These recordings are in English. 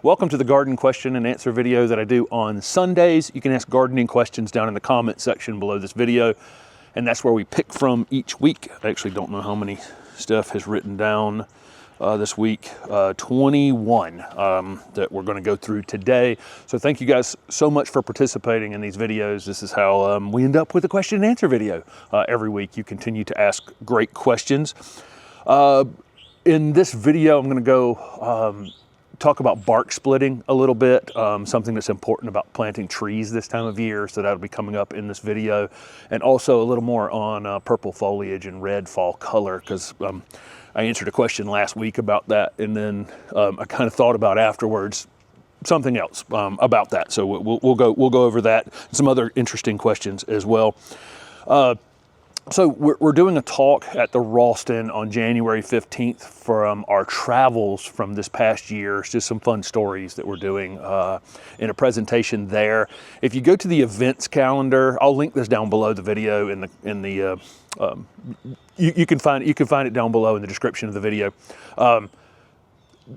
Welcome to the garden question and answer video that I do on Sundays. You can ask gardening questions down in the comment section below this video, and that's where we pick from each week. I actually don't know how many Steph has written down this week. 21 that we're going to go through today. So thank you guys so much for participating in these videos. This is how we end up with a question and answer video every week. You continue to ask great questions. In this video, I'm going to go talk about bark splitting a little bit, something that's important about planting trees this time of year, so that'll be coming up in this video, and also a little more on purple foliage and red fall color, because I answered a question last week about that, and then I kind of thought about afterwards something else about that, so we'll go over that, some other interesting questions as well. So we're doing a talk at the Ralston on January 15th from our travels from this past year. It's just some fun stories that we're doing in a presentation there. If you go to the events calendar, I'll link this down below the video you can find it down below in the description of the video.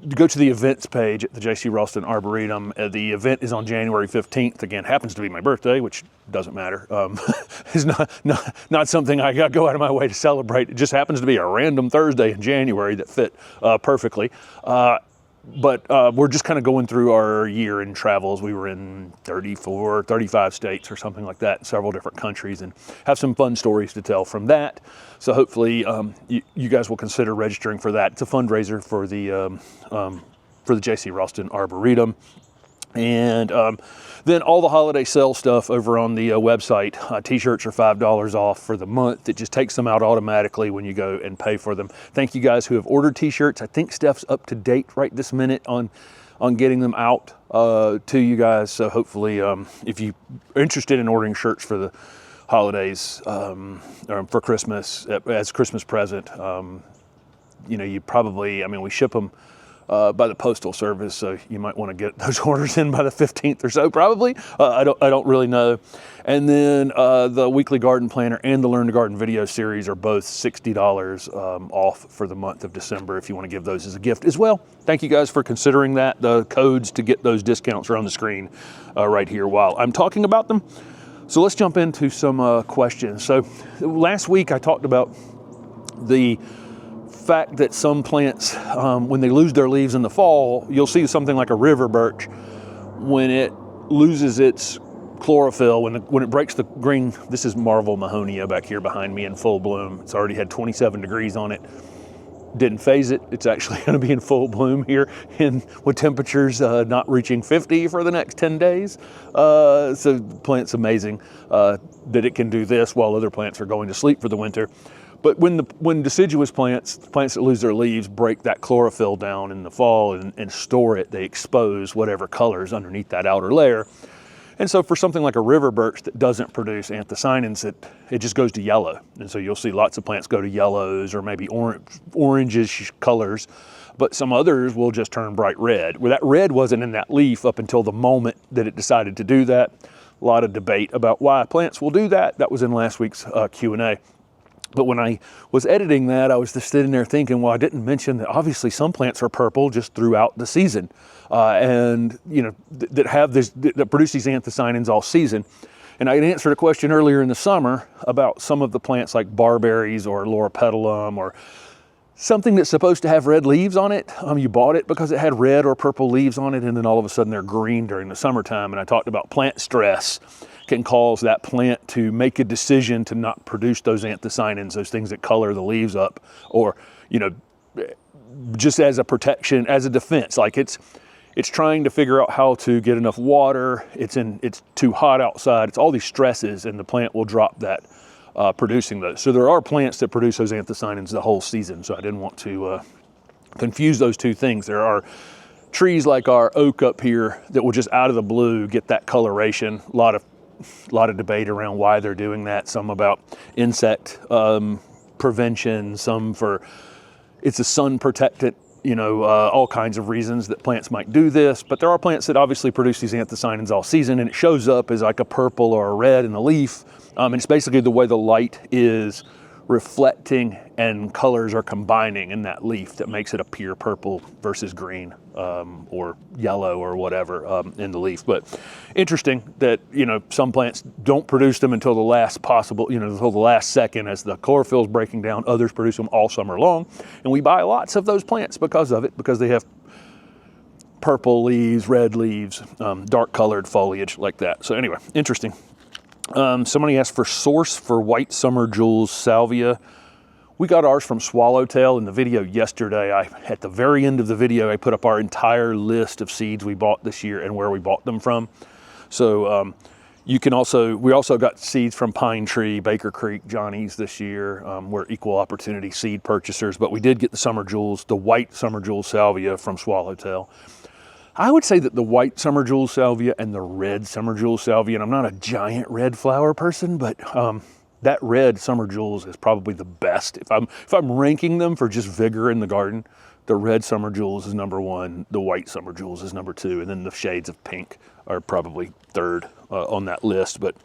Go to the events page at the J.C. Ralston Arboretum. The event is on January 15th. Again, happens to be my birthday, which doesn't matter. It's not something I go out of my way to celebrate. It just happens to be a random Thursday in January that fit perfectly. But we're just kind of going through our year in travels. We were in 35 states or something like that, several different countries, and have some fun stories to tell from that. So hopefully you guys will consider registering for that. It's a fundraiser for the J.C. Ralston Arboretum. And then all the holiday sale stuff over on the website. T-shirts are $5 off for the month. It just takes them out automatically when you go and pay for them. Thank you guys who have ordered T-shirts. I think Steph's up to date right this minute on getting them out to you guys. So hopefully if you are interested in ordering shirts for the holidays or for Christmas as a Christmas present, you know, you probably, I mean, we ship them by the postal service, so you might want to get those orders in by the 15th or so, probably. I don't really know. And then the weekly garden planner and the Learn to Garden video series are both $60 off for the month of December if you want to give those as a gift as well. Thank you guys for considering that. The codes to get those discounts are on the screen right here while I'm talking about them. So let's jump into some questions. So last week I talked about the fact that some plants, when they lose their leaves in the fall, you'll see something like a river birch, when it loses its chlorophyll, when it breaks the green. This is Marvel Mahonia back here behind me in full bloom. It's already had 27 degrees on it. Didn't phase it. It's actually going to be in full bloom here with temperatures not reaching 50 for the next 10 days. So the plant's amazing that it can do this while other plants are going to sleep for the winter. But when deciduous plants that lose their leaves, break that chlorophyll down in the fall and store it, they expose whatever colors underneath that outer layer. And so for something like a river birch that doesn't produce anthocyanins, it just goes to yellow. And so you'll see lots of plants go to yellows or maybe orangish colors, but some others will just turn bright red. Well, that red wasn't in that leaf up until the moment that it decided to do that. A lot of debate about why plants will do that. That was in last week's Q&A. But when I was editing that, I was just sitting there thinking, well, I didn't mention that obviously some plants are purple just throughout the season, and you know that produce these anthocyanins all season. And I had answered a question earlier in the summer about some of the plants like barberries or loropetalum or something that's supposed to have red leaves on it. You bought it because it had red or purple leaves on it, and then all of a sudden they're green during the summertime. And I talked about plant stress can cause that plant to make a decision to not produce those anthocyanins, those things that color the leaves up, or, you know, just as a protection, as a defense. Like it's trying to figure out how to get enough water. It's too hot outside. It's all these stresses, and the plant will drop that producing those. So there are plants that produce those anthocyanins the whole season. So I didn't want to confuse those two things. There are trees like our oak up here that will just out of the blue get that coloration. A lot of debate around why they're doing that. Some about insect prevention, some for it's a sun protectant, you know, all kinds of reasons that plants might do this. But there are plants that obviously produce these anthocyanins all season, and it shows up as like a purple or a red in the leaf. And it's basically the way the light is reflecting and colors are combining in that leaf that makes it appear purple versus green or yellow or whatever in the leaf. But interesting that, you know, some plants don't produce them until the last possible, you know, until the last second as the chlorophyll is breaking down. Others produce them all summer long. And we buy lots of those plants because of it, because they have purple leaves, red leaves, dark colored foliage like that. So anyway, interesting. Somebody asked for source for white summer jewels salvia. We got ours from Swallowtail. In the video yesterday, at the very end of the video, I put up our entire list of seeds we bought this year and where we bought them from. So you can we also got seeds from Pine Tree, Baker Creek, Johnny's this year. We're equal opportunity seed purchasers, but we did get the summer jewels, the white summer jewel salvia from Swallowtail. I would say that the white summer jewel salvia and the red summer jewel salvia, and I'm not a giant red flower person, but that red summer jewels is probably the best. If I'm ranking them for just vigor in the garden, the red summer jewels is number one, the white summer jewels is number two, and then the shades of pink are probably third on that list. But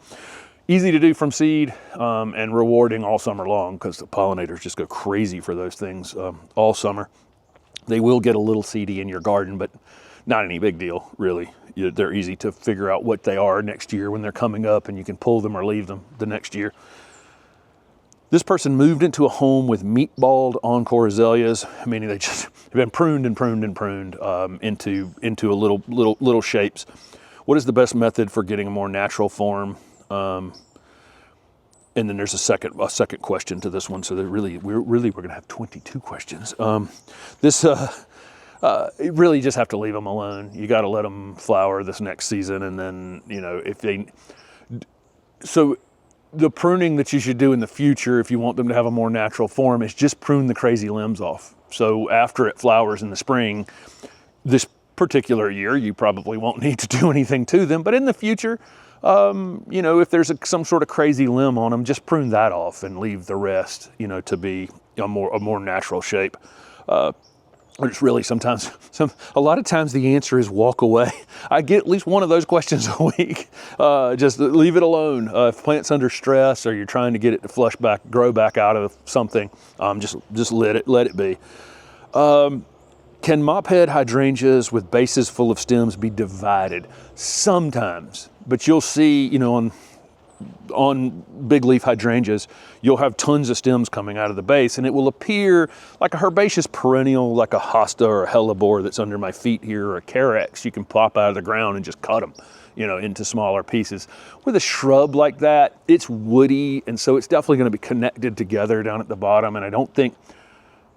easy to do from seed and rewarding all summer long, because the pollinators just go crazy for those things all summer. They will get a little seedy in your garden, but not any big deal, really. They're easy to figure out what they are next year when they're coming up, and you can pull them or leave them the next year. This person moved into a home with meatballed Encore Azaleas, meaning they just have been pruned and pruned and pruned into a little shapes. What is the best method for getting a more natural form? And then there's a second question to this one. So we're going to have 22 questions. You really just have to leave them alone. You got to let them flower this next season, and then, you know, so the pruning that you should do in the future, if you want them to have a more natural form, is just prune the crazy limbs off. So after it flowers in the spring, this particular year, you probably won't need to do anything to them, but in the future, you know, if there's some sort of crazy limb on them, just prune that off and leave the rest, you know, to be a more natural shape. It's really a lot of times the answer is walk away. I get at least one of those questions a week. Just leave it alone. If plant's under stress or you're trying to get it to grow back out of something, just let it be. Can mophead hydrangeas with bases full of stems be divided? Sometimes, but you'll see, you know, on big leaf hydrangeas, you'll have tons of stems coming out of the base, and it will appear like a herbaceous perennial, like a hosta or a hellebore that's under my feet here, or a carex. You can pop out of the ground and just cut them, you know, into smaller pieces. With a shrub like that, it's woody, and so it's definitely going to be connected together down at the bottom, and I don't think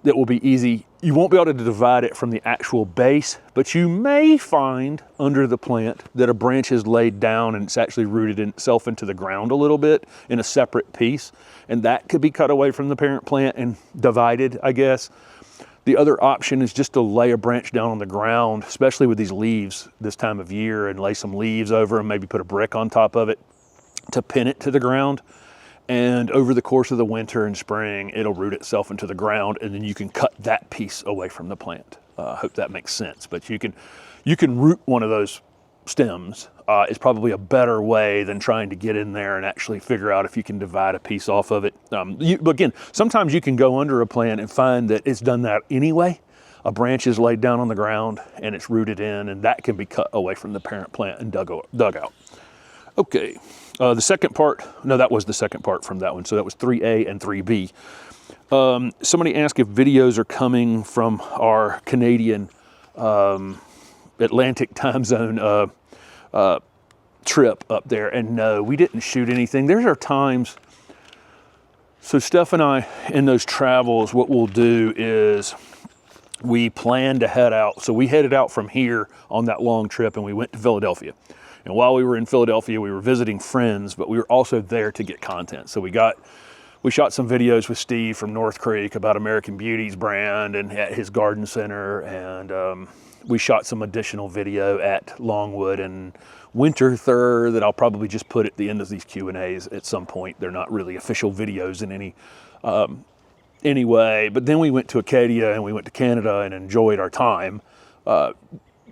that will be easy. You won't be able to divide it from the actual base, but you may find under the plant that a branch is laid down and it's actually rooted itself into the ground a little bit in a separate piece, and that could be cut away from the parent plant and divided, I guess. The other option is just to lay a branch down on the ground, especially with these leaves this time of year, and lay some leaves over and maybe put a brick on top of it to pin it to the ground. And over the course of the winter and spring, it'll root itself into the ground, and then you can cut that piece away from the plant. I hope that makes sense. But you can root one of those stems. Is probably a better way than trying to get in there and actually figure out if you can divide a piece off of it. Again, sometimes you can go under a plant and find that it's done that anyway. A branch is laid down on the ground and it's rooted in, and that can be cut away from the parent plant and dug out. Okay. The second part, no, that was the second part from that one. So that was 3A and 3B. Somebody asked if videos are coming from our Canadian Atlantic time zone trip up there. And no, we didn't shoot anything. There are times, so Steph and I in those travels, what we'll do is we plan to head out. So we headed out from here on that long trip and we went to Philadelphia. And while we were in Philadelphia, we were visiting friends, but we were also there to get content. So we shot some videos with Steve from North Creek about American Beauty's brand and at his garden center. And we shot some additional video at Longwood and Winterizing that I'll probably just put at the end of these Q&As at some point. They're not really official videos in any way. But then we went to Acadia and we went to Canada and enjoyed our time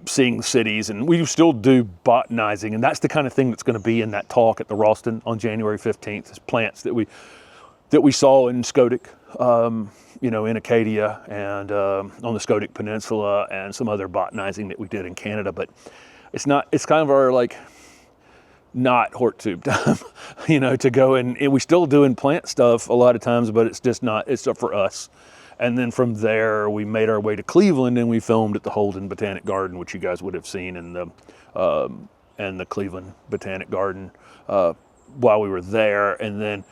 seeing the cities, and we still do botanizing, and that's the kind of thing that's going to be in that talk at the Ralston on January 15th, is plants that that we saw in Scotic, you know, in Acadia and on the Scotic Peninsula, and some other botanizing that we did in Canada. But it's kind of our like not HortTube time, you know, to go and we still doing plant stuff a lot of times, but it's just not, it's up for us. And then from there, we made our way to Cleveland and we filmed at the Holden Botanic Garden, which you guys would have seen in the Cleveland Botanic Garden while we were there. And then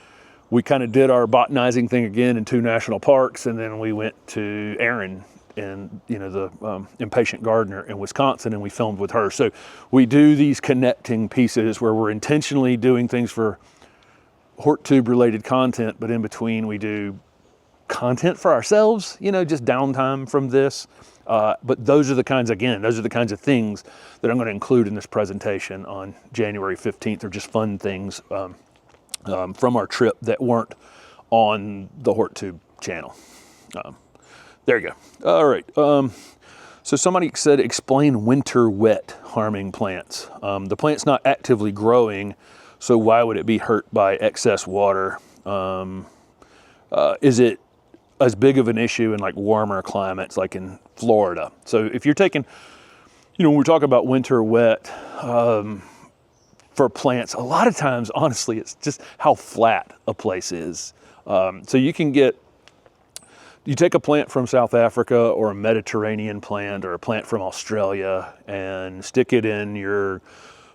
we kind of did our botanizing thing again in 2 national parks, and then we went to Erin and, you know, the Impatient Gardener in Wisconsin, and we filmed with her. So we do these connecting pieces where we're intentionally doing things for HortTube related content, but in between we do content for ourselves, you know, just downtime from this. But those are the kinds, again, those are the kinds of things that I'm going to include in this presentation on January 15th. They're just fun things from our trip that weren't on the HortTube channel. There you go. All right. So somebody said, explain winter wet harming plants. The plant's not actively growing, so why would it be hurt by excess water? Is it as big of an issue in like warmer climates, like in Florida? So if you're taking, you know, when we're talking about winter wet for plants, a lot of times, honestly, it's just how flat a place is. So you can get, you take a plant from South Africa or a Mediterranean plant or a plant from Australia and stick it in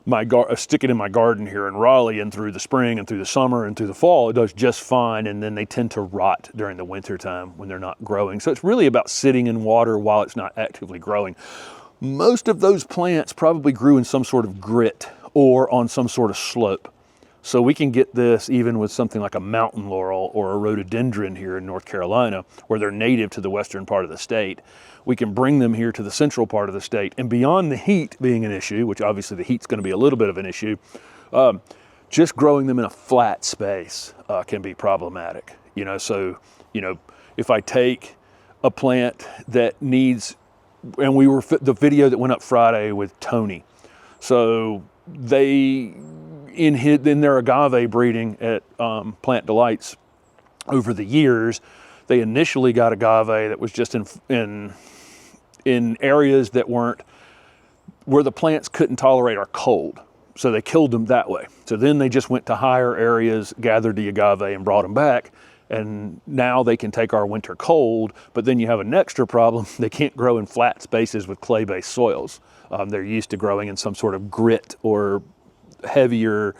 my garden here in Raleigh, and through the spring and through the summer and through the fall, it does just fine. And then they tend to rot during the winter time when they're not growing. So it's really about sitting in water while it's not actively growing. Most of those plants probably grew in some sort of grit or on some sort of slope. So we can get this even with something like a mountain laurel or a rhododendron here in North Carolina, where they're native to the western part of the state. We can bring them here to the central part of the state. And beyond the heat being an issue, which obviously the heat's going to be a little bit of an issue, just growing them in a flat space can be problematic. You know, so, you know, if I take a plant that needs, and we were, the video that went up Friday with Tony. So they, in their agave breeding at Plant Delights over the years, they initially got agave that was just in areas that weren't, where the plants couldn't tolerate our cold. So they killed them that way. So then they just went to higher areas, gathered the agave and brought them back. And now they can take our winter cold, but then you have an extra problem. They can't grow in flat spaces with clay-based soils. They're used to growing in some sort of grit or heavier,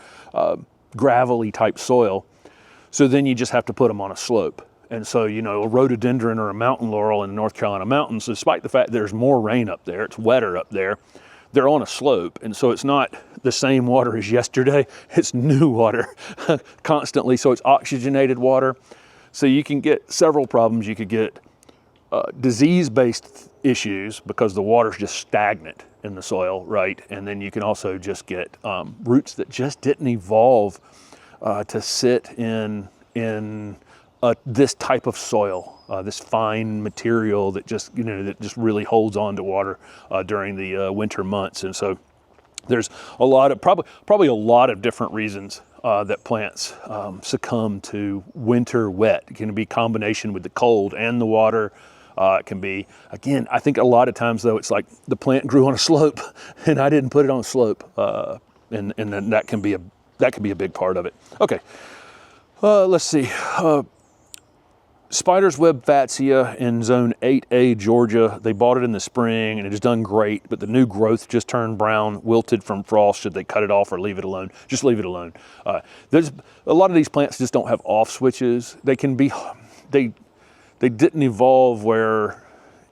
gravelly type soil. So then you just have to put them on a slope. And so, you know, a rhododendron or a mountain laurel in the North Carolina mountains, despite the fact there's more rain up there, it's wetter up there, they're on a slope. And so it's not the same water as yesterday, it's new water constantly. So it's oxygenated water. So you can get several problems. You could get disease-based issues because the water's just stagnant in the soil, right? And then you can also just get roots that just didn't evolve to sit in this type of soil, this fine material that just, you know, that just really holds on to water during the winter months. And so there's a lot of, probably a lot of different reasons that plants succumb to winter wet. It can be a combination with the cold and the water. It can be, again, I think a lot of times though, it's like the plant grew on a slope and I didn't put it on a slope. And then that can be a big part of it. Okay, let's see. Spider's Web Fatsia in zone 8A, Georgia. They bought it in the spring and it has done great, but the new growth just turned brown, wilted from frost. Should they cut it off or leave it alone? Just leave it alone. There's a lot of these plants just don't have off switches. They can be, they didn't evolve where,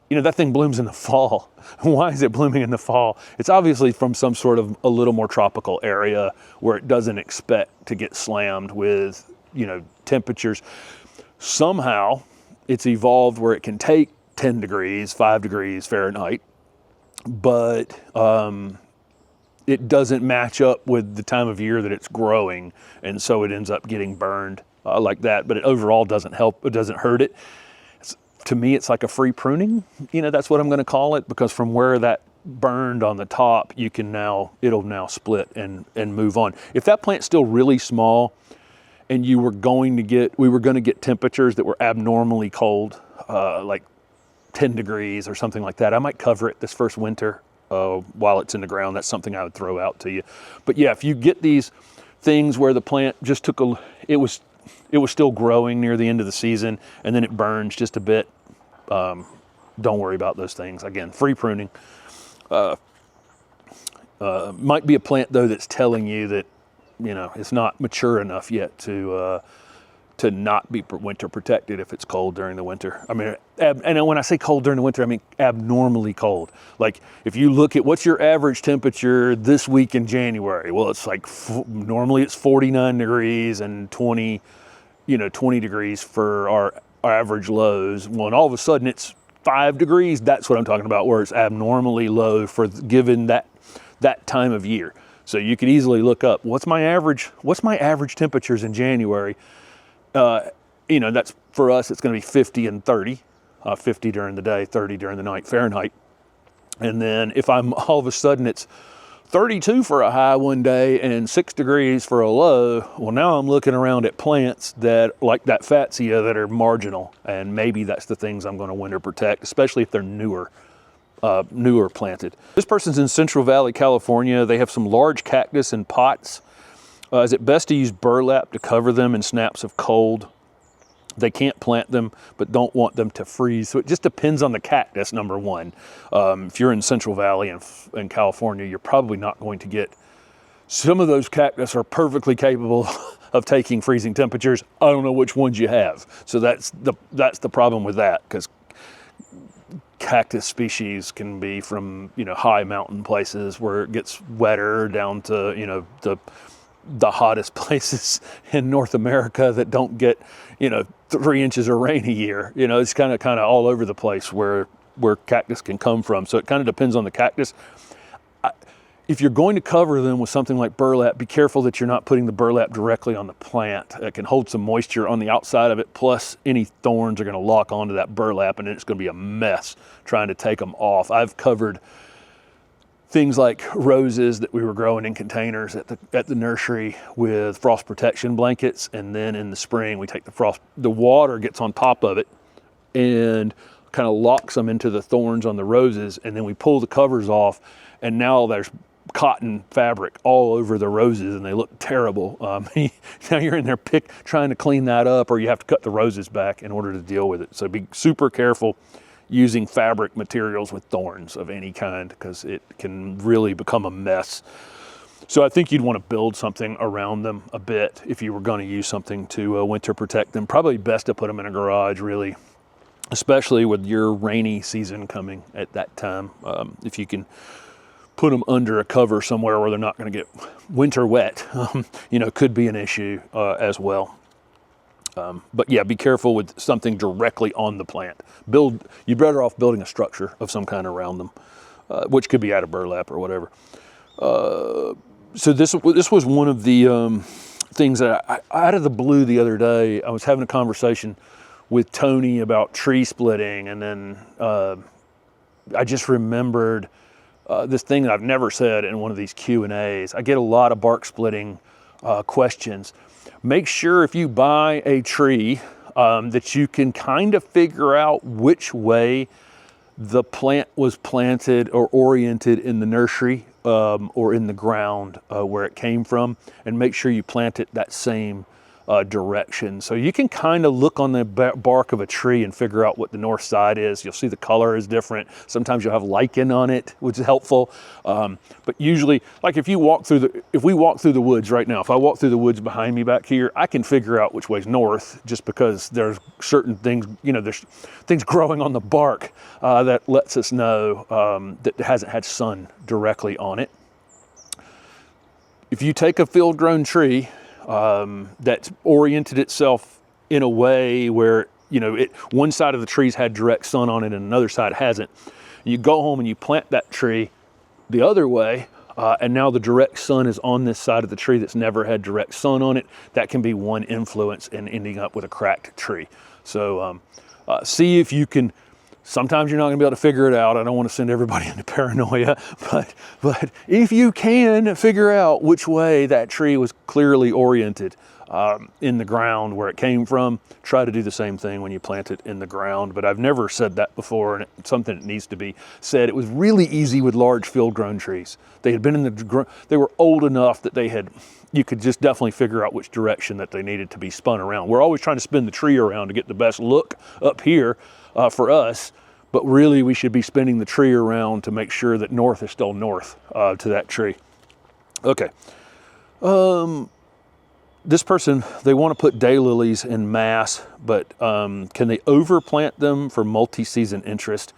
you know, that thing blooms in the fall. Why is it blooming in the fall? It's obviously from some sort of a little more tropical area where it doesn't expect to get slammed with, you know, temperatures. Somehow it's evolved where it can take 10 degrees, 5 degrees Fahrenheit, but it doesn't match up with the time of year that it's growing. And so it ends up getting burned like that, but it overall doesn't help, it doesn't hurt it. To me, it's like a free pruning. You know, that's what I'm going to call it, because from where that burned on the top, it'll now split and move on. If that plant's still really small and we were going to get temperatures that were abnormally cold, like 10 degrees or something like that, I might cover it this first winter while it's in the ground. That's something I would throw out to you. But yeah, if you get these things where the plant just it was still growing near the end of the season and then it burns just a bit, don't worry about those things. Again, free pruning. Might be a plant though that's telling you that, you know, it's not mature enough yet to not be winter protected if it's cold during the winter. I mean, and when I say cold during the winter, I mean abnormally cold. Like if you look at what's your average temperature this week in January, well, it's like normally it's 49 degrees and 20 degrees for our average lows. Well, and all of a sudden it's 5 degrees. That's what I'm talking about, where it's abnormally low for given that time of year. So you could easily look up what's my average temperatures in January. You know, that's for us, it's going to be 50 and 30, 50 during the day, 30 during the night Fahrenheit. And then if I'm all of a sudden it's 32 for a high one day and 6 degrees for a low, well, now I'm looking around at plants that like that Fatsia that are marginal, and maybe that's the things I'm going to winter protect, especially if they're newer planted. This person's in Central Valley, California. They have some large cactus in pots. Is it best to use burlap to cover them in snaps of cold? They can't plant them, but don't want them to freeze. So it just depends on the cactus, number one. If you're in Central Valley and California, you're probably not going to get, some of those cactus are perfectly capable of taking freezing temperatures. I don't know which ones you have. So that's the problem with that, because cactus species can be from, you know, high mountain places where it gets wetter down to, you know, the hottest places in North America that don't get, you know, 3 inches of rain a year. You know, it's kind of all over the place where cactus can come from. So it kind of depends on the cactus. If you're going to cover them with something like burlap, be careful that you're not putting the burlap directly on the plant. It can hold some moisture on the outside of it, plus any thorns are going to lock onto that burlap, and then it's going to be a mess trying to take them off. I've covered things like roses that we were growing in containers at the nursery with frost protection blankets, and then in the spring we take the water gets on top of it and kind of locks them into the thorns on the roses, and then we pull the covers off, and now there's cotton fabric all over the roses and they look terrible. Now you're in there trying to clean that up, or you have to cut the roses back in order to deal with it. So be super careful using fabric materials with thorns of any kind, because it can really become a mess. So I think you'd want to build something around them a bit if you were going to use something to winter protect them. Probably best to put them in a garage, really, especially with your rainy season coming at that time. If you can put them under a cover somewhere where they're not going to get winter wet, you know, could be an issue as well. But yeah, be careful with something directly on the plant. You're better off building a structure of some kind around them, which could be out of burlap or whatever. So this was one of the things that I out of the blue the other day, I was having a conversation with Tony about tree splitting, and then I just remembered this thing that I've never said in one of these Q&As. I get a lot of bark splitting questions. Make sure if you buy a tree that you can kind of figure out which way the plant was planted or oriented in the nursery or in the ground where it came from, and make sure you plant it that same direction. So you can kind of look on the bark of a tree and figure out what the north side is. You'll see the color is different. Sometimes you'll have lichen on it, which is helpful. But usually, like if we walk through the woods right now, if I walk through the woods behind me back here, I can figure out which way's north, just because there's certain things, you know, there's things growing on the bark that lets us know that it hasn't had sun directly on it. If you take a field-grown tree that's oriented itself in a way where, you know, one side of the tree's had direct sun on it and another side hasn't. You go home and you plant that tree the other way, and now the direct sun is on this side of the tree that's never had direct sun on it. That can be one influence in ending up with a cracked tree. So see if you can. Sometimes you're not going to be able to figure it out. I don't want to send everybody into paranoia, but if you can figure out which way that tree was clearly oriented, in the ground where it came from. Try to do the same thing when you plant it in the ground, but I've never said that before, and it's something that needs to be said. It was really easy with large field-grown trees. They had been in the, they were old enough that you could just definitely figure out which direction that they needed to be spun around. We're always trying to spin the tree around to get the best look up here for us, but really we should be spinning the tree around to make sure that north is still north to that tree. Okay. This person, they want to put daylilies in mass, but can they overplant them for multi-season interest?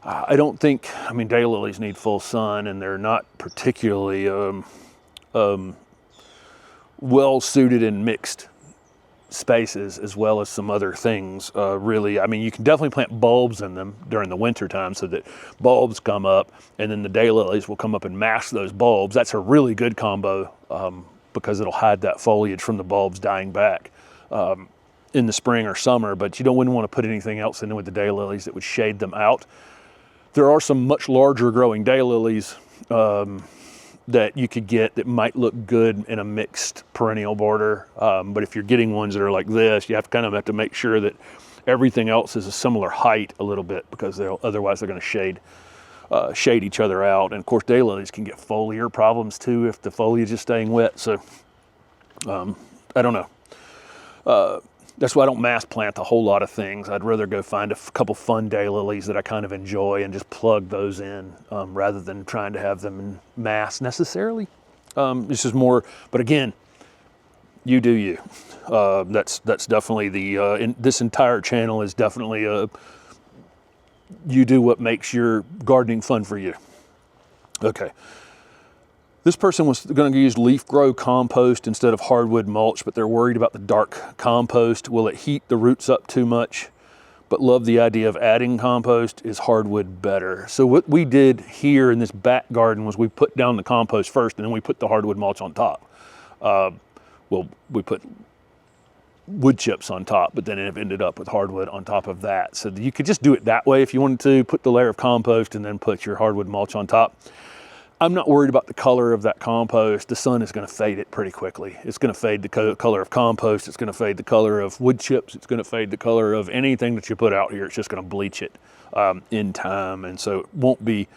I don't think, I mean, daylilies need full sun, and they're not particularly well suited in mixed spaces, as well as some other things, really. I mean, you can definitely plant bulbs in them during the winter time so that bulbs come up, and then the daylilies will come up and mask those bulbs. That's a really good combo because it'll hide that foliage from the bulbs dying back in the spring or summer, but you wouldn't want to put anything else in with the daylilies that would shade them out. There are some much larger growing daylilies that you could get that might look good in a mixed perennial border. But if you're getting ones that are like this, you kind of have to make sure that everything else is a similar height a little bit, because otherwise they're going to shade each other out. And of course, daylilies can get foliar problems too if the foliage is staying wet. So I don't know. That's why I don't mass plant a whole lot of things. I'd rather go find a couple fun daylilies that I kind of enjoy and just plug those in rather than trying to have them in mass necessarily. This is more, but again, you do you. That's definitely this entire channel is definitely you do what makes your gardening fun for you. Okay. This person was going to use leaf grow compost instead of hardwood mulch, but they're worried about the dark compost. Will it heat the roots up too much? But love the idea of adding compost. Is hardwood better? So what we did here in this back garden was we put down the compost first, and then we put the hardwood mulch on top. Well, we put wood chips on top, but then it ended up with hardwood on top of that. So you could just do it that way if you wanted to, put the layer of compost and then put your hardwood mulch on top. I'm not worried about the color of that compost. The sun is going to fade it pretty quickly. It's going to fade the color of compost. It's going to fade the color of wood chips. It's going to fade the color of anything that you put out here. It's just going to bleach it in time. And so it won't be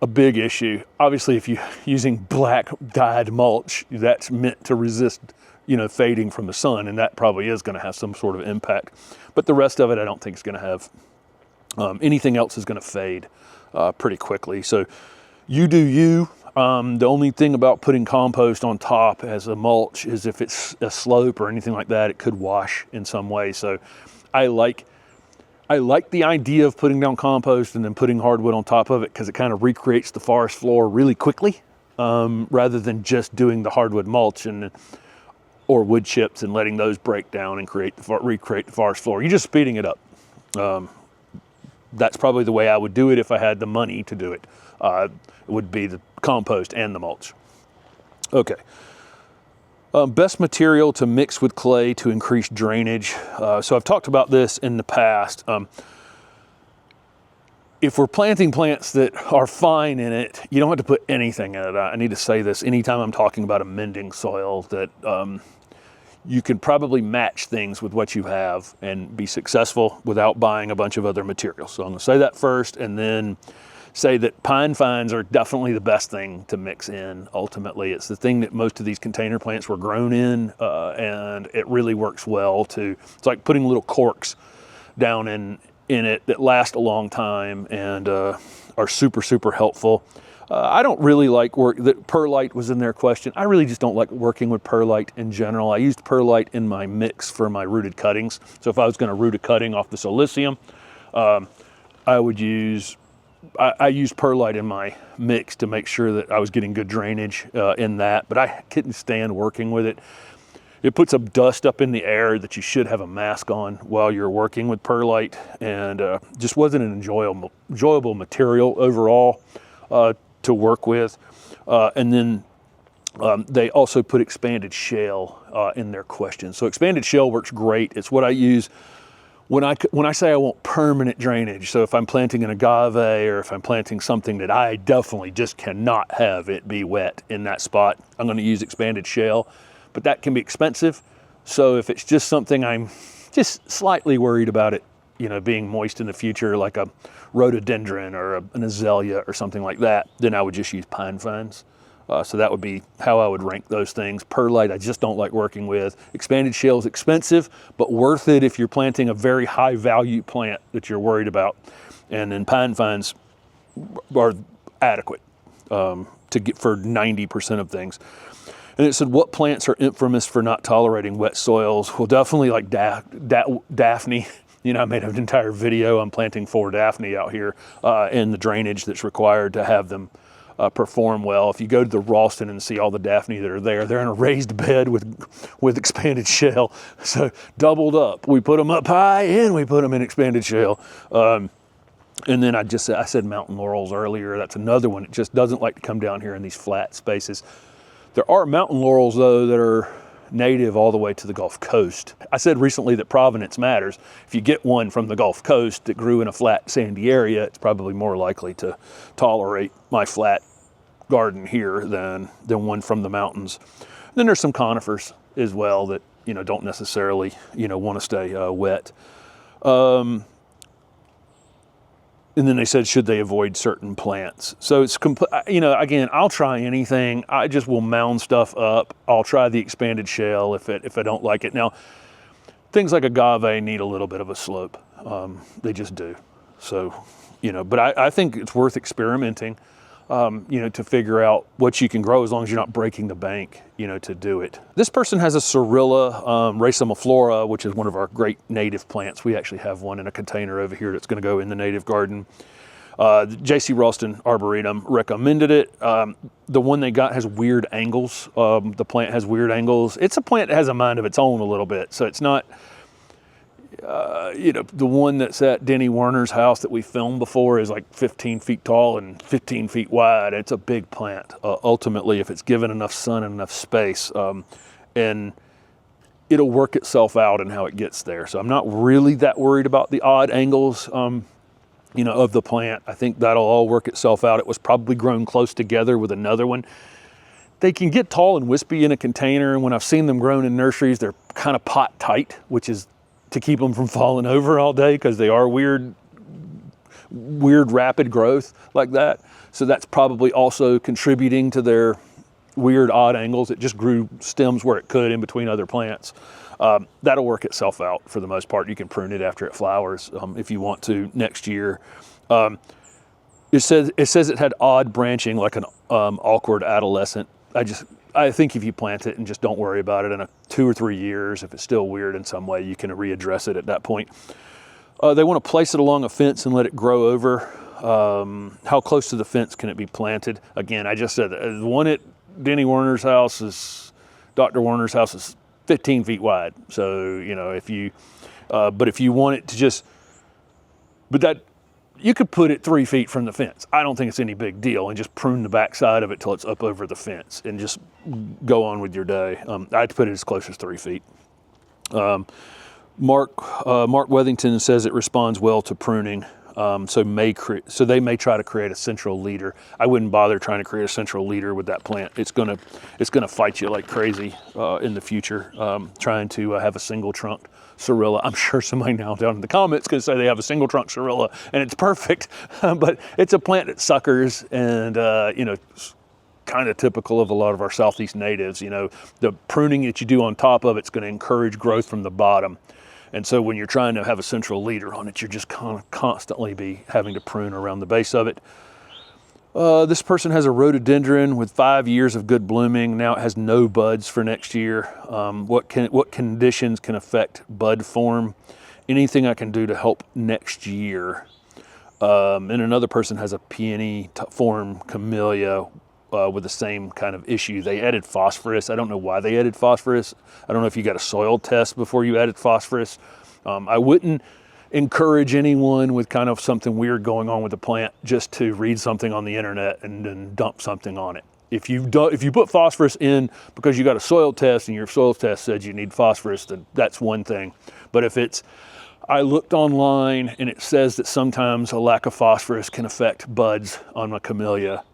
a big issue. Obviously, if you're using black dyed mulch, that's meant to resist, fading from the sun. And that probably is going to have some sort of impact. But the rest of it, I don't think is going to have, anything else is going to fade pretty quickly. So you do you. The only thing about putting compost on top as a mulch is if it's a slope or anything like that, it could wash in some way. So I like the idea of putting down compost and then putting hardwood on top of it, because it kind of recreates the forest floor really quickly, rather than just doing the hardwood mulch or wood chips and letting those break down and recreate the forest floor. You're just speeding it up. That's probably the way I would do it if I had the money to do it. It would be the compost and the mulch. Okay. Best material to mix with clay to increase drainage. So I've talked about this in the past. If we're planting plants that are fine in it, you don't have to put anything in it. I need to say this anytime I'm talking about amending soil, that you can probably match things with what you have and be successful without buying a bunch of other materials. So I'm going to say that first, and then say that pine fines are definitely the best thing to mix in. Ultimately, it's the thing that most of these container plants were grown in, and it really works well too. It's like putting little corks down in it that last a long time and are super, super helpful. I don't really like that perlite was in their question. I really just don't like working with perlite in general. I used perlite in my mix for my rooted cuttings. So if I was going to root a cutting off the silicium, I would use perlite in my mix to make sure that I was getting good drainage in that, but I couldn't stand working with it. It puts a dust up in the air that you should have a mask on while you're working with perlite, and just wasn't an enjoyable material overall to work with. And then they also put expanded shale in their question. So expanded shale works great. It's what I use when I say I want permanent drainage. So if I'm planting an agave, or if I'm planting something that I definitely just cannot have it be wet in that spot, I'm going to use expanded shale, but that can be expensive. So if it's just something I'm just slightly worried about it, you know, being moist in the future, like a rhododendron or an azalea or something like that, then I would just use pine fines. So that would be how I would rank those things. Perlite, I just don't like working with. Expanded shale is expensive, but worth it if you're planting a very high value plant that you're worried about. And then pine fines are adequate to get for 90% of things. And it said, what plants are infamous for not tolerating wet soils? Well, definitely like Daphne. You know, I made an entire video on planting 4 Daphne out here and the drainage that's required to have them perform well. If you go to the Ralston and see all the Daphne that are there, they're in a raised bed with expanded shale. So doubled up. We put them up high and we put them in expanded shale. And then I said mountain laurels earlier. That's another one. It just doesn't like to come down here in these flat spaces. There are mountain laurels though that are native all the way to the Gulf Coast. I said recently that provenance matters. If you get one from the Gulf Coast that grew in a flat sandy area, it's probably more likely to tolerate my flat garden here than one from the mountains. And then there's some conifers as well that, you know, don't necessarily, you know, want to stay wet. And then they said, should they avoid certain plants? So it's, you know, again, I'll try anything. I just will mound stuff up. I'll try the expanded shale if I don't like it. Now, things like agave need a little bit of a slope. They just do. So, you know, but I think it's worth experimenting, you know, to figure out what you can grow as long as you're not breaking the bank, you know, to do it. This person has a Sorilla racemiflora, which is one of our great native plants. We actually have one in a container over here that's going to go in the native garden. J.C. Ralston Arboretum recommended it. The one they got has weird angles. The plant has weird angles. It's a plant that has a mind of its own a little bit, so it's not, you know, the one that's at Denny Werner's house that we filmed before is like 15 feet tall and 15 feet wide. It's a big plant, ultimately, if it's given enough sun and enough space. And it'll work itself out in how it gets there. So I'm not really that worried about the odd angles, you know, of the plant. I think that'll all work itself out. It was probably grown close together with another one. They can get tall and wispy in a container, and when I've seen them grown in nurseries, they're kind of pot tight, which is to keep them from falling over all day because they are weird rapid growth like that. So that's probably also contributing to their weird odd angles. It just grew stems where it could in between other plants. That'll work itself out for the most part. You can prune it after it flowers if you want to next year. It says it had odd branching like an awkward adolescent. I think if you plant it and just don't worry about it in 2 or 3 years, if it's still weird in some way, you can readdress it at that point. They want to place it along a fence and let it grow over. How close to the fence can it be planted? Again, I just said the one at Denny Werner's house Dr. Werner's house is 15 feet wide. So, you know, but if you want it to just, you could put it 3 feet from the fence. I don't think it's any big deal, and just prune the back side of it till it's up over the fence and just go on with your day. I'd put it as close as 3 feet. Mark Wethington says it responds well to pruning, so they may try to create a central leader. I wouldn't bother trying to create a central leader with that plant. It's gonna fight you like crazy in the future, trying to have a single trunk Sorilla. I'm sure somebody now down in the comments is going to say they have a single trunk Sorilla and it's perfect, but it's a plant that suckers, and you know, kind of typical of a lot of our Southeast natives. You know, the pruning that you do on top of it's going to encourage growth from the bottom. And so when you're trying to have a central leader on it, you're just constantly be having to prune around the base of it. This person has a rhododendron with 5 years of good blooming. Now it has no buds for next year. What conditions can affect bud form? Anything I can do to help next year? And another person has a peony form camellia with the same kind of issue. They added phosphorus. I don't know why they added phosphorus. I don't know if you got a soil test before you added phosphorus. I wouldn't encourage anyone with kind of something weird going on with the plant just to read something on the internet and then dump something on it. If you put phosphorus in because you got a soil test and your soil test said you need phosphorus, then that's one thing. But if I looked online and it says that sometimes a lack of phosphorus can affect buds on a camellia,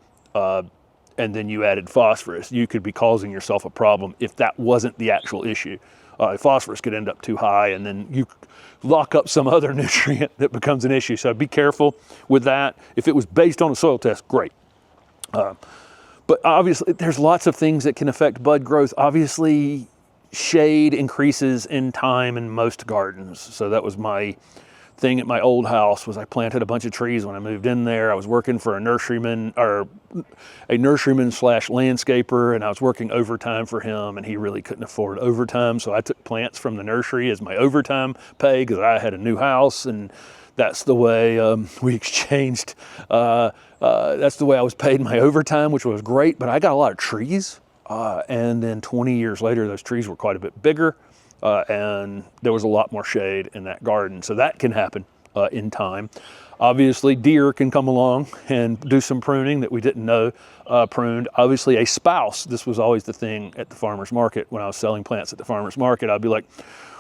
and then you added phosphorus, you could be causing yourself a problem if that wasn't the actual issue. Phosphorus could end up too high, and then you lock up some other nutrient that becomes an issue. So be careful with that. If it was based on a soil test, great. But obviously, there's lots of things that can affect bud growth. Obviously, shade increases in time in most gardens. So that was my thing at my old house, was I planted a bunch of trees when I moved in there. I was working for a nurseryman slash landscaper, and I was working overtime for him, and he really couldn't afford overtime. So I took plants from the nursery as my overtime pay because I had a new house, and that's the way we exchanged. That's the way I was paid my overtime, which was great, but I got a lot of trees. And then 20 years later, those trees were quite a bit bigger. And there was a lot more shade in that garden. So that can happen in time. Obviously, deer can come along and do some pruning that we didn't know pruned. Obviously, a spouse, this was always the thing at the farmer's market when I was selling plants at the farmer's market. I'd be like,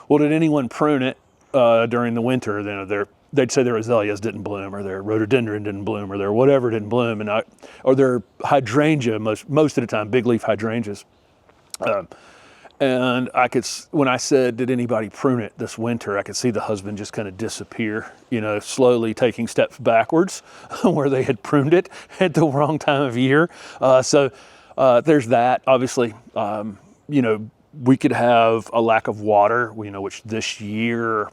well, did anyone prune it during the winter? Then they'd say their azaleas didn't bloom, or their rhododendron didn't bloom, or their whatever didn't bloom, or their hydrangea, most of the time, big leaf hydrangeas. And when I said, did anybody prune it this winter, I could see the husband just kind of disappear, slowly taking steps backwards where they had pruned it at the wrong time of year. So there's that. Obviously, we could have a lack of water, which this year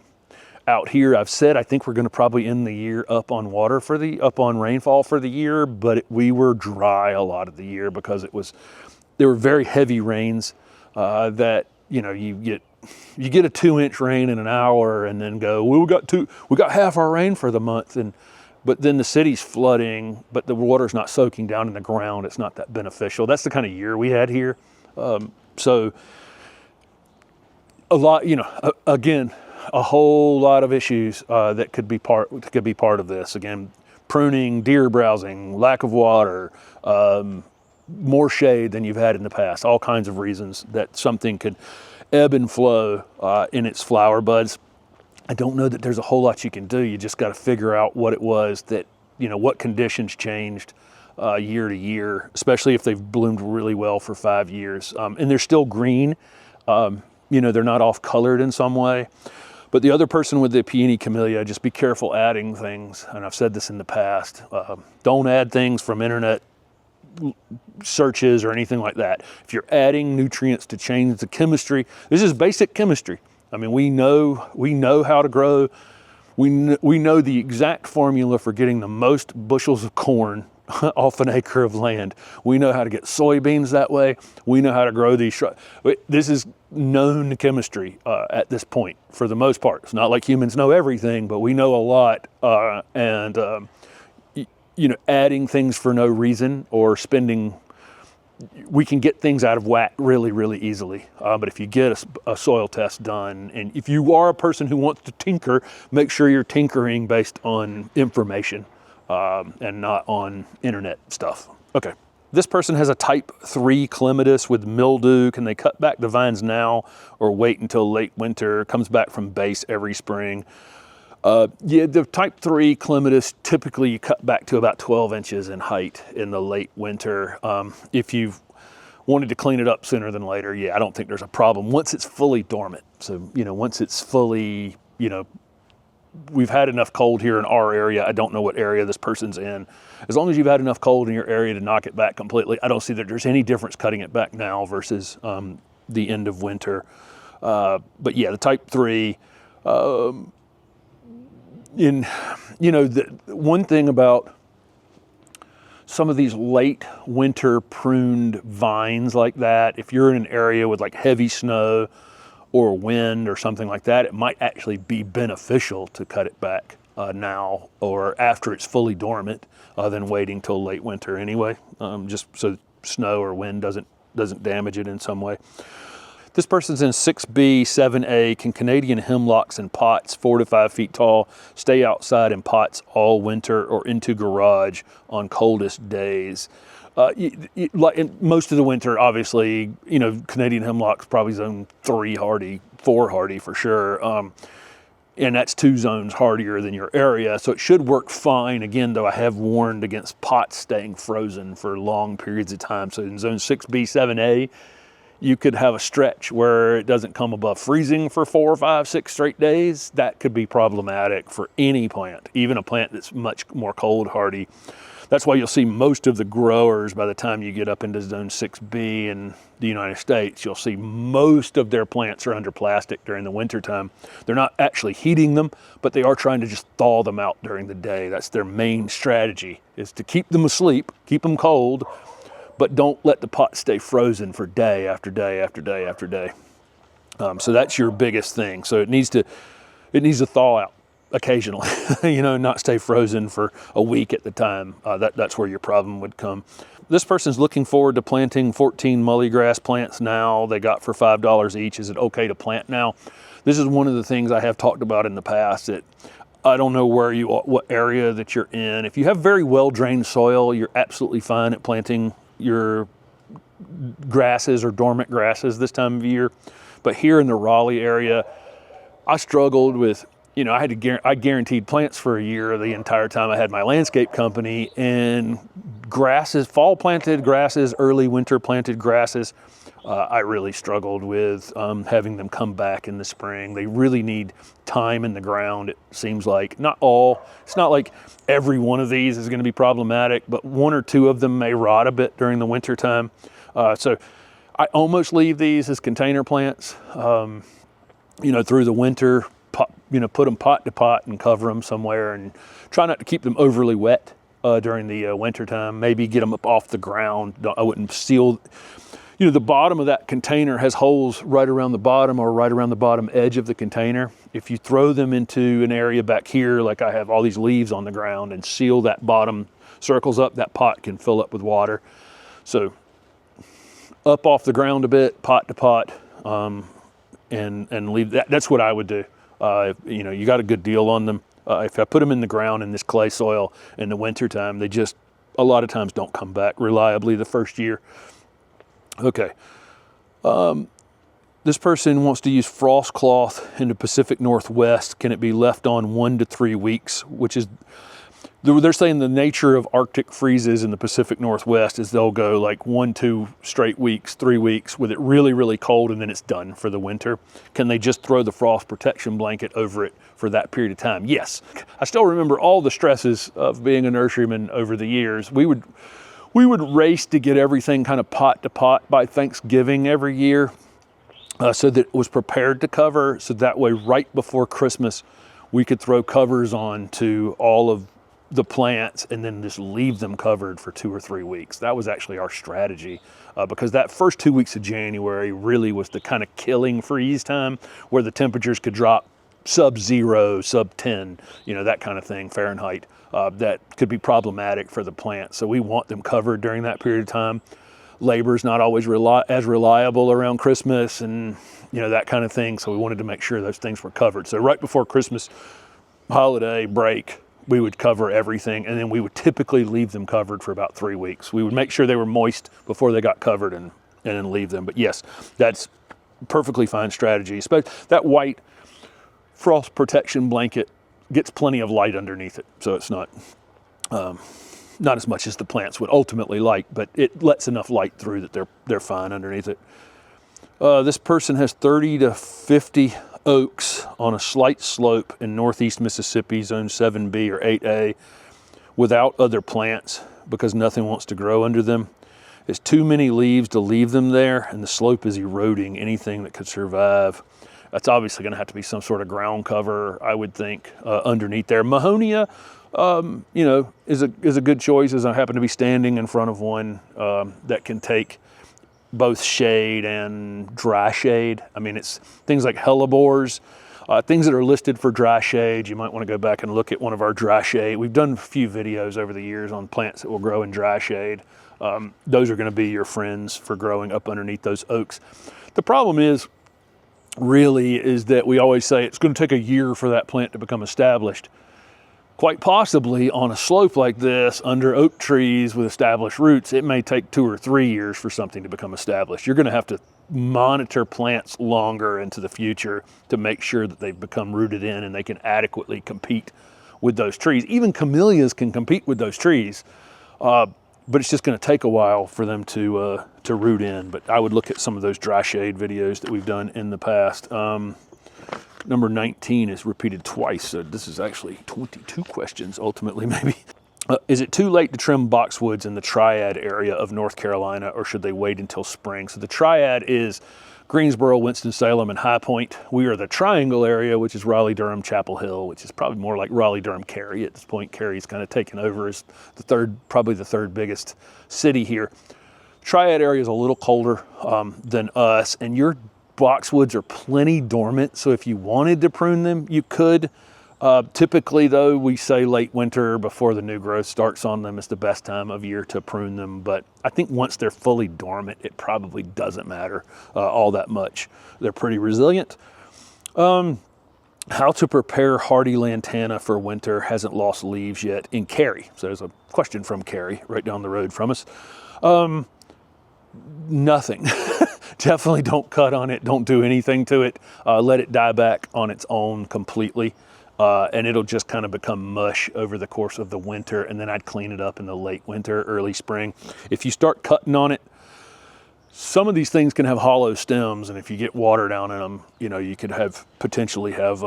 out here, I've said, I think we're going to probably end the year up on rainfall for the year, but we were dry a lot of the year because there were very heavy rains. That you get a 2-inch rain in an hour and then go, well, we got half our rain for the month, but then the city's flooding, but the water's not soaking down in the ground. It's not that beneficial. That's the kind of year we had here. So a lot, again, a whole lot of issues that could be part of this. Again, pruning, deer browsing, lack of water, more shade than you've had in the past, all kinds of reasons that something could ebb and flow in its flower buds. I don't know that there's a whole lot you can do. You just got to figure out what it was that, what conditions changed year to year, especially if they've bloomed really well for 5 years. And they're still green, they're not off colored in some way. But the other person with the peony camellia, just be careful adding things. And I've said this in the past, don't add things from internet searches or anything like that. If you're adding nutrients to change the chemistry, this is basic chemistry. I mean, we know how to grow. We know the exact formula for getting the most bushels of corn off an acre of land. We know how to get soybeans that way. We know how to grow these shrubs. This is known chemistry at this point for the most part. It's not like humans know everything, but we know a lot. Adding things for no reason or we can get things out of whack really, really easily. But if you get a soil test done, and if you are a person who wants to tinker, make sure you're tinkering based on information and not on internet stuff. Okay. This person has a type 3 clematis with mildew. Can they cut back the vines now or wait until late winter? Comes back from base every spring. The type 3 clematis, typically you cut back to about 12 inches in height in the late winter. If you've wanted to clean it up sooner than later, I don't think there's a problem once it's fully dormant. So, once it's fully, we've had enough cold here in our area. I don't know what area this person's in. As long as you've had enough cold in your area to knock it back completely, I don't see that there's any difference cutting it back now versus the end of winter. But the type 3, the one thing about some of these late winter pruned vines like that, if you're in an area with like heavy snow or wind or something like that, it might actually be beneficial to cut it back now or after it's fully dormant than waiting till late winter anyway, just so snow or wind doesn't damage it in some way. This person's in 6B, 7A. Can Canadian hemlocks in pots 4 to 5 feet tall stay outside in pots all winter or into garage on coldest days? Like in most of the winter, obviously, Canadian hemlock's probably zone 3 hardy, 4 hardy for sure. and that's 2 zones hardier than your area. So it should work fine. Again, though, I have warned against pots staying frozen for long periods of time. So in zone 6B, 7A, you could have a stretch where it doesn't come above freezing for 4, 5, 6 straight days. That could be problematic for any plant, even a plant that's much more cold hardy. That's why you'll see most of the growers, by the time you get up into zone 6B in the United States, you'll see most of their plants are under plastic during the winter time. They're not actually heating them, but they are trying to just thaw them out during the day. That's their main strategy, is to keep them asleep, keep them cold, but don't let the pot stay frozen for day after day after day after day. So that's your biggest thing. So it needs to thaw out occasionally, you know, not stay frozen for a week at the time. That's where your problem would come. This person's looking forward to planting 14 mullygrass plants now. They got for $5 each. Is it okay to plant now? This is one of the things I have talked about in the past, that I don't know what area that you're in. If you have very well-drained soil, you're absolutely fine at planting your grasses or dormant grasses this time of year. But here in the Raleigh area, I struggled with, you know, I guaranteed plants for a year the entire time I had my landscape company, and grasses, fall planted grasses, early winter planted grasses, I really struggled with having them come back in the spring. They really need time in the ground, it seems like. Not all, it's not like every one of these is going to be problematic, but 1 or 2 of them may rot a bit during the winter time. So I almost leave these as container plants, you know, through the winter. You know, put them pot to pot and cover them somewhere, and try not to keep them overly wet during the winter time. Maybe get them up off the ground. I wouldn't seal, you know, the bottom of that container has holes right around the bottom or right around the bottom edge of the container. If you throw them into an area back here, like I have all these leaves on the ground, and seal that bottom circles up, that pot can fill up with water. So up off the ground a bit, pot to pot, and leave that. That's what I would do. You know, you got a good deal on them. If I put them in the ground in this clay soil in the winter time, they just a lot of times don't come back reliably the first year. Okay. This person wants to use frost cloth in the Pacific Northwest. Can it be left on 1 to 3 weeks? Which is, they're saying the nature of Arctic freezes in the Pacific Northwest is they'll go like 1, 2 straight weeks, 3 weeks with it really, really cold, and then it's done for the winter. Can they just throw the frost protection blanket over it for that period of time? Yes. I still remember all the stresses of being a nurseryman over the years. We would race to get everything kind of pot to pot by Thanksgiving every year, so that it was prepared to cover, so that way right before Christmas we could throw covers on to all of the plants and then just leave them covered for 2 or 3 weeks. That was actually our strategy, because that first 2 weeks of January really was the kind of killing freeze time where the temperatures could drop sub-0, sub-10, you know, that kind of thing, Fahrenheit. That could be problematic for the plant. So we want them covered during that period of time. Labor's not always as reliable around Christmas and, you know, that kind of thing. So we wanted to make sure those things were covered. So right before Christmas holiday break, we would cover everything, and then we would typically leave them covered for about 3 weeks. We would make sure they were moist before they got covered and then leave them. But yes, that's perfectly fine strategy. That white frost protection blanket gets plenty of light underneath it, so it's not as much as the plants would ultimately like, but it lets enough light through that they're fine underneath it. This person has 30 to 50 oaks on a slight slope in northeast Mississippi, zone 7B or 8A, without other plants because nothing wants to grow under them. It's too many leaves to leave them there, and the slope is eroding anything that could survive. That's obviously going to have to be some sort of ground cover, I would think, underneath there. Mahonia, you know, is a good choice, as I happen to be standing in front of one that can take both shade and dry shade. I mean, it's things like hellebores, things that are listed for dry shade. You might want to go back and look at one of our dry shade. We've done a few videos over the years on plants that will grow in dry shade. Those are going to be your friends for growing up underneath those oaks. The problem is that we always say it's going to take a year for that plant to become established. quite possibly on a slope like this under oak trees with established roots, it may take 2 or 3 years for something to become established. You're going to have to monitor plants longer into the future to make sure that they've become rooted in and they can adequately compete with those trees. Even camellias can compete with those trees, but it's just going to take a while for them to root in. But I would look at some of those dry shade videos that we've done in the past. Number 19 is repeated twice, so this is actually 22 questions ultimately, maybe. Is it too late to trim boxwoods in the Triad area of North Carolina, or should they wait until spring? So the Triad is Greensboro, Winston-Salem, and High Point. We are the Triangle area, which is Raleigh, Durham, Chapel Hill, which is probably more like Raleigh, Durham, Cary at this point. Cary's kind of taken over as probably the third biggest city here. Triad area is a little colder than us, and your boxwoods are plenty dormant, so if you wanted to prune them, you could. Typically though, we say late winter before the new growth starts on them is the best time of year to prune them, but I think once they're fully dormant, it probably doesn't matter all that much. They're pretty resilient. How to prepare hardy lantana for winter hasn't lost leaves yet in Cary. So there's a question from Cary right down the road from us. Nothing. Definitely don't cut on it. Don't do anything to it. Let it die back on its own completely. And it'll just kind of become mush over the course of the winter. And then I'd clean it up in the late winter, early spring. If you start cutting on it, some of these things can have hollow stems. And if you get water down in them, you know, you could potentially have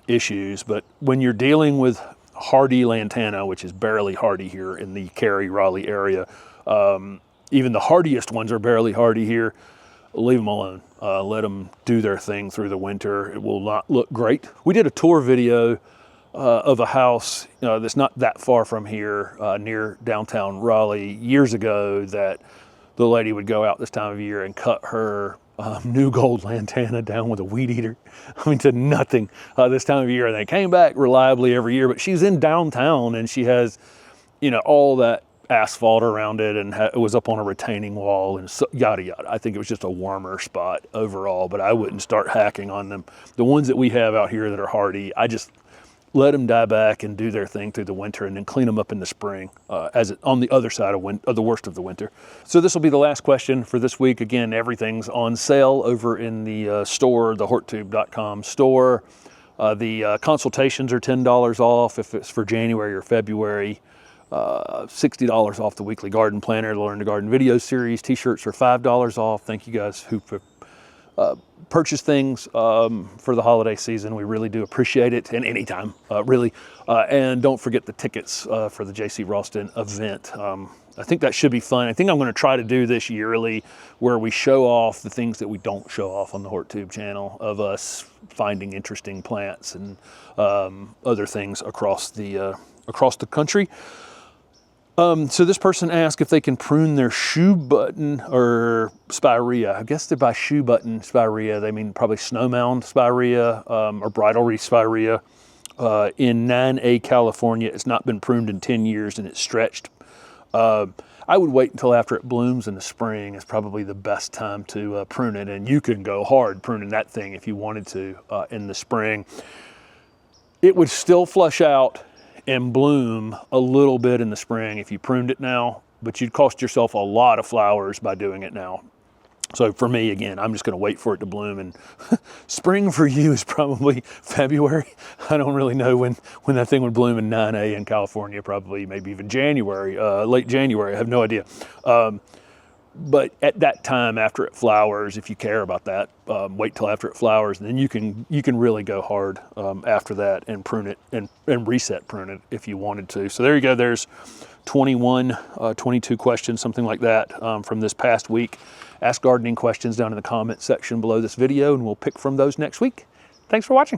issues. But when you're dealing with hardy lantana, which is barely hardy here in the Cary, Raleigh area, even the hardiest ones are barely hardy here. Leave them alone. Let them do their thing through the winter. It will not look great. We did a tour video of a house that's not that far from here near downtown Raleigh years ago, that the lady would go out this time of year and cut her new gold lantana down with a weed eater. I mean, to nothing this time of year. And they came back reliably every year, but she's in downtown and she has, you know, all that asphalt around it, and it was up on a retaining wall and so, yada yada. I think it was just a warmer spot overall, but I wouldn't start hacking on them. The ones that we have out here that are hardy, I just let them die back and do their thing through the winter, and then clean them up in the spring on the other side of the worst of the winter. So this will be the last question for this week. Again, everything's on sale over in the store, the HortTube.com store. The consultations are $10 off if it's for January or February. $60 off the weekly garden planner, the Learn to Garden video series. T-shirts are $5 off. Thank you guys who purchase things for the holiday season. We really do appreciate it, and anytime, really. And don't forget the tickets for the J.C. Ralston event. I think that should be fun. I think I'm going to try to do this yearly, where we show off the things that we don't show off on the HortTube channel of us finding interesting plants and other things across the country. So this person asked if they can prune their shoe button or spirea. I guess they by shoe button spirea, they mean probably snowmound spirea or bridal wreath spirea. In 9A, California, it's not been pruned in 10 years and it's stretched. I would wait until after it blooms in the spring. It's probably the best time to prune it, and you can go hard pruning that thing if you wanted to in the spring. It would still flush out and bloom a little bit in the spring if you pruned it now, but you'd cost yourself a lot of flowers by doing it now. So for me, again, I'm just going to wait for it to bloom, and spring for you is probably February. I don't really know when that thing would bloom in 9A in California, probably maybe even January, late January, I have no idea. But at that time, after it flowers, if you care about that, wait till after it flowers, and then you can really go hard after that and prune it and reset prune it if you wanted to. So there you go. There's 22 questions, something like that, from this past week. Ask gardening questions down in the comment section below this video, and we'll pick from those next week. Thanks for watching.